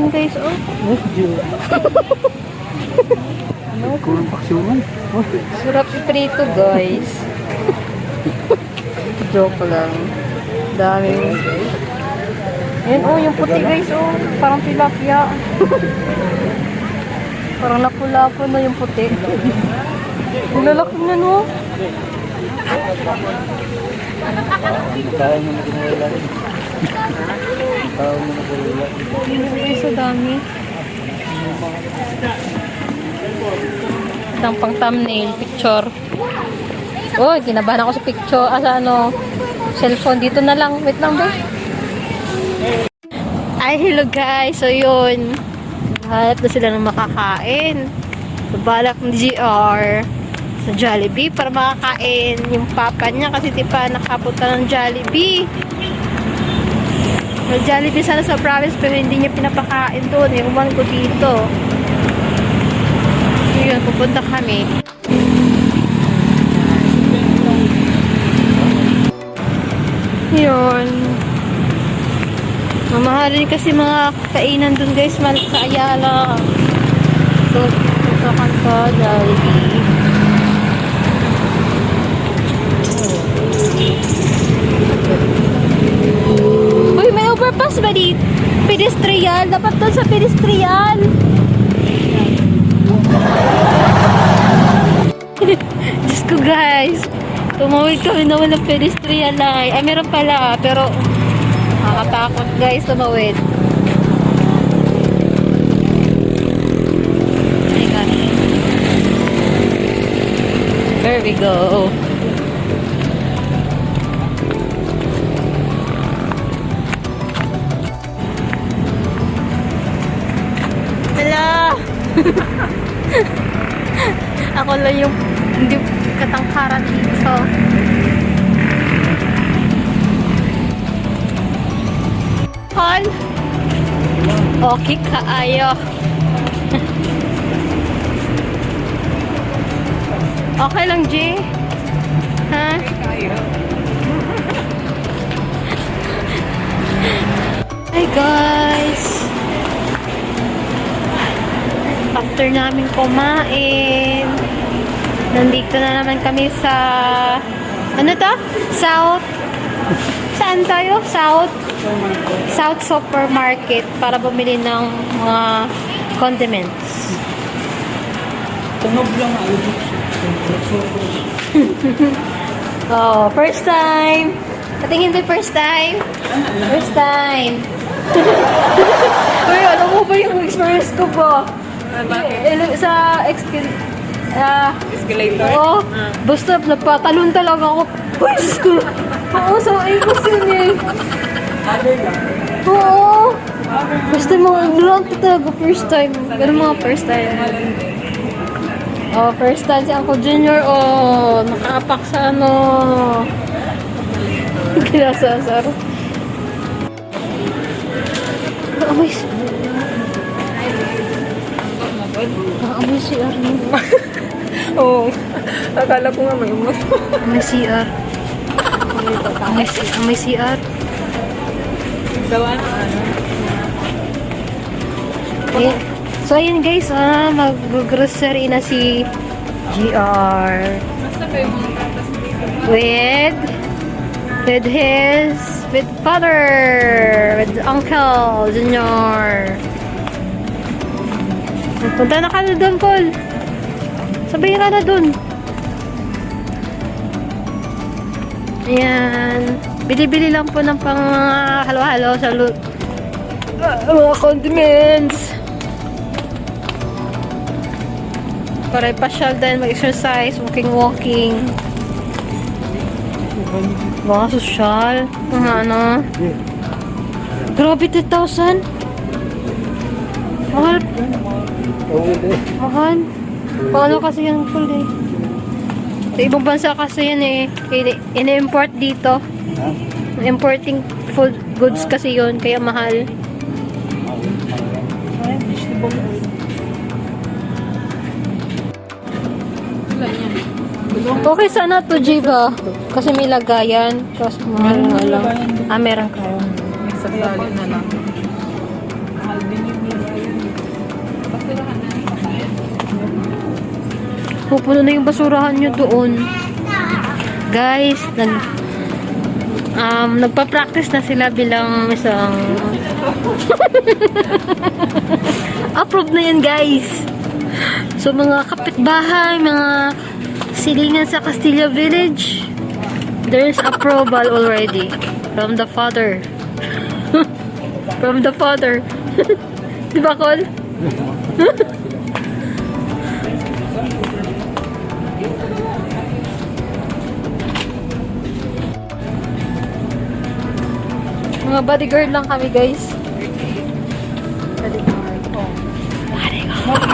dun guys, oh. Kurang paksiwan. Sarap iprito guys. Joke lang. Dami guys. Ayan, oh, yung puti guys, oh. Parang tilapia. Parang lapu-lapu na yung puti. Ang lalaki na, no? Kaya mo na kinawala. Kaya mo na kinawala. Guys, so dami. Itang pang thumbnail, picture. Oh, kinabahan ako sa picture. Sa ano, cellphone. Dito na lang. Wait lang, guys. Ay, hello guys. So, yun. Hanap na sila ng makakain. So, balak ng GR sa Jollibee para makakain yung papa niya kasi di pa nakapunta ng Jollibee. May Jollibee sana sa province pero hindi niya pinapakain doon. Uman ko dito. So, yun, pupunta kami. Yun. Mamahalin kasi mga kainan dun guys, sa Ayala. So, punta ka sa Jollibee. Uy, may overpass ba dito? Pedestrian. Dapat doon sa pedestrian. Diyos ko guys. Tumawid kami na walang pedestrian line. Ay, meron pala. Pero, nakakatakot guys tumawid. Oh my God. There we go. Ako lang yung hindi katangkaran dito. Hal? Okay kaayo. Okay lang, G? Ha? Hi guys! After namin kumain, nandito na naman kami sa ano to? South. Saan tayo? South Supermarket para bumili ng mga condiments. Tunog lang ako. Oh, first time. Patingin to first time. First time. Uy, alam mo ba yung experience ko po? Sa escalator? Oo. Basta napatalon talaga ako. Uy, Diyos ko. Oo, so ikos yun eh. Oo. Basta mga lang talaga first time. Ganun mga first time. Oh, first time si Uncle Junior. Oh, nakaapak sa ano. Kinasasar. Amoy si Arno. Oo. Akala ko nga may umot. Amoy CR. Amoy CR. Gawa na ano. Okay. So, ayun guys, mag-grocery na si GR. Basta kayo mga katas dito. With father, with Uncle Junior. Punta na ka na doon, Paul. Sabay ka na doon. Ayan. Bili-bili lang po ng pang halo-halo sa mga condiments. Para ipasyal din, mag-exercise, walking. Mga sosyal. Mga ano. Grabe, 10,000. Mahal. Mahal. Paano kasi yan full eh. Sa ibang bansa kasi yan eh. Ina-import dito. Importing food goods kasi yun. Kaya mahal. Okay sana to, Jiva. Kasi may lagayan. Kasi mahal nga lang. Ah, meron ka. Nagsasali na lang. Mahal din yung Pupuno na yung basurahan nyo doon. Guys, nagpa-practice na sila bilang isang approve na yan, guys. So, mga kapitbahay, mga silingan sa Castilla Village, there's approval already from the father. From the father. Diba, Col? Mga bodyguard lang kami, guys. Bodyguard. Oh. Bodyguard.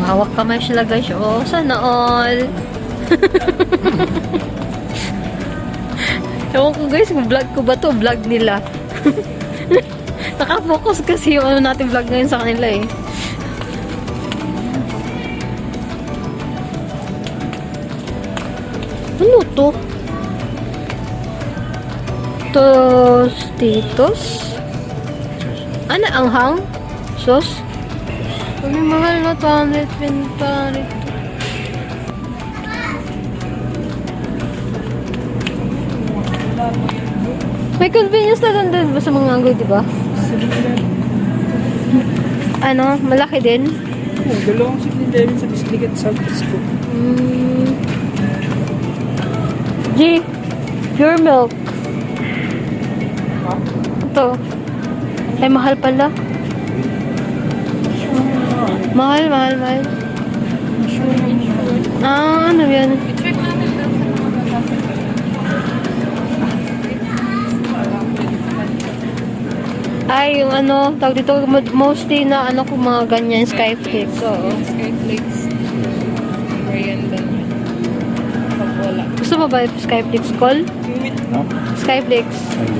Hawak kamay sila, guys. Oh, sana all. Ewan ko, guys, kung vlog ko ba to, vlog nila. Nakafocus kasi yung ano natin vlog ngayon sa kanila eh. Ano to? Tostitos? Ano ang hang? Sauce? May mahal na 220. May convenience na lang din ba sa mga anggoy, di ba? Ano? Malaki din? Oh, dalawang 7-Eleven sa Bisligat sa Bisco. G, pure milk. Ito. Ay, mahal pala. Mahal. Ah, ano yan? Ay, yung ano, tawag dito, mostly na ano kung mga ganyan, Skyflakes. Oo. Skyflakes. Merienda. Pag wala. Gusto mo ba yung Skyflakes, Col? No? Skyflakes. Ay,